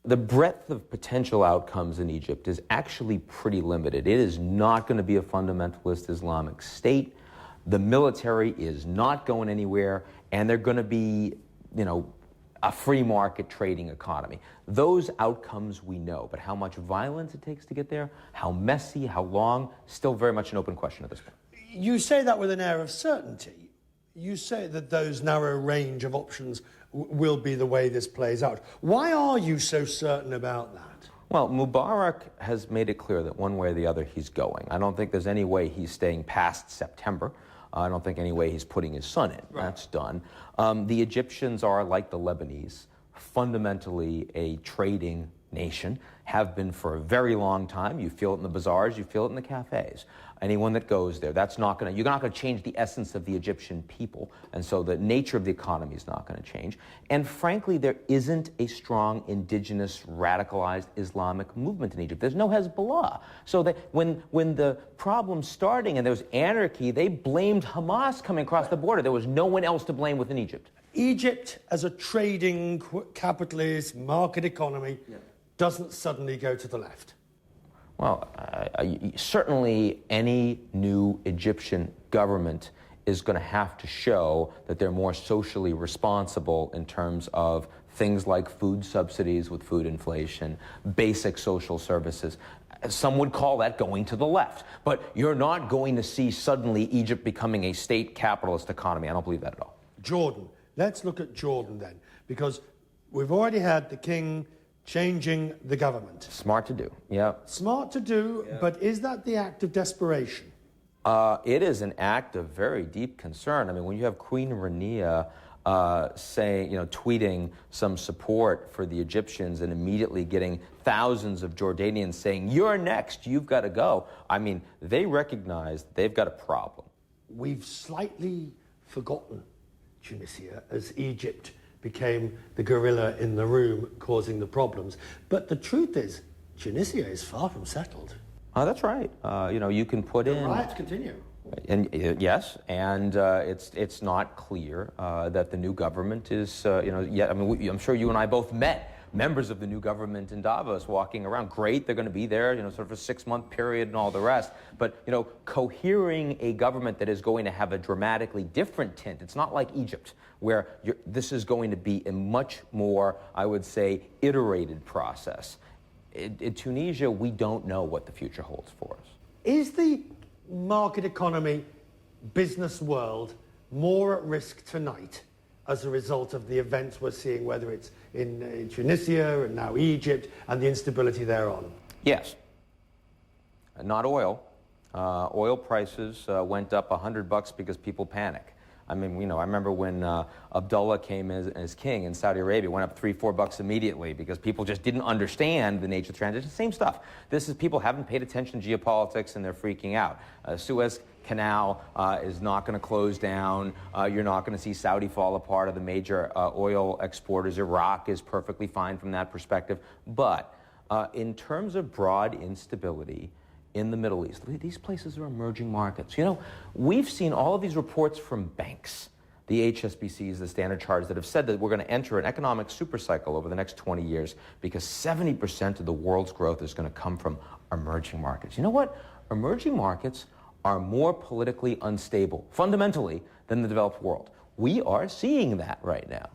The breadth of potential outcomes in Egypt is actually pretty limited. It is not going to be a fundamentalist Islamic state. The military is not going anywhere, and they're going to be, a free market trading economy. Those outcomes we know, but how much violence it takes to get there, how messy, how long, still very much an open question at this point. You say that with an air of certainty. You say that those narrow range of options will be the way this plays out. Why are you so certain about that? Well, Mubarak has made it clear that one way or the other he's going. I don't think there's any way he's staying past September. I don't think any way he's putting his son in. Right. That's done. The Egyptians are, like the Lebanese, fundamentally a trading nation, have been for a very long time. You feel it in the bazaars, you feel it in the cafes. Anyone that goes there, you're not going to change the essence of the Egyptian people, and so the nature of the economy is not going to change. And frankly, there isn't a strong indigenous radicalized Islamic movement in Egypt. There's no Hezbollah. So that when the problem's starting and there was anarchy, they blamed Hamas coming across the border. There was no one else to blame within Egypt. Egypt, as a trading, capitalist, market economy, doesn't suddenly go to the left. Well, certainly any new Egyptian government is going to have to show that they're more socially responsible in terms of things like food subsidies with food inflation, basic social services. Some would call that going to the left. But you're not going to see suddenly Egypt becoming a state capitalist economy. I don't believe that at all. Jordan. Let's look at Jordan then, because we've already had the king changing the government. Smart to do, yeah. Smart to do, yeah. But is that the act of desperation? It is an act of very deep concern. I mean, when you have Queen Rania tweeting some support for the Egyptians and immediately getting thousands of Jordanians saying, "You're next, you've got to go." I mean, they recognize they've got a problem. We've slightly forgotten Tunisia as Egypt became the gorilla in the room causing the problems. But the truth is, Tunisia is far from settled. That's right. You can put in... The riots continue. And yes, and it's not clear that the new government is, I'm sure you and I both met members of the new government in Davos walking around. Great, they're going to be there, sort of a 6-month period and all the rest. But, cohering a government that is going to have a dramatically different tint. It's not like Egypt, where this is going to be a much more, I would say, iterated process. In Tunisia, we don't know what the future holds for us. Is the market economy, business world, more at risk tonight as a result of the events we're seeing, whether it's in Tunisia and now Egypt, and the instability thereon? Yes. Not oil. Oil prices went up $100 because people panic. I mean, I remember when Abdullah came as king in Saudi Arabia, went up $3-4 immediately because people just didn't understand the nature of the transition. Same stuff. This is people haven't paid attention to geopolitics and they're freaking out. Suez Canal is not going to close down. You're not going to see Saudi fall apart, or the major oil exporters. Iraq is perfectly fine from that perspective. But in terms of broad instability in the Middle East, these places are emerging markets. We've seen all of these reports from banks, the HSBCs, the Standard Charters, that have said that we're going to enter an economic supercycle over the next 20 years because 70% of the world's growth is going to come from emerging markets. You know what? Emerging markets are more politically unstable, fundamentally, than the developed world. We are seeing that right now.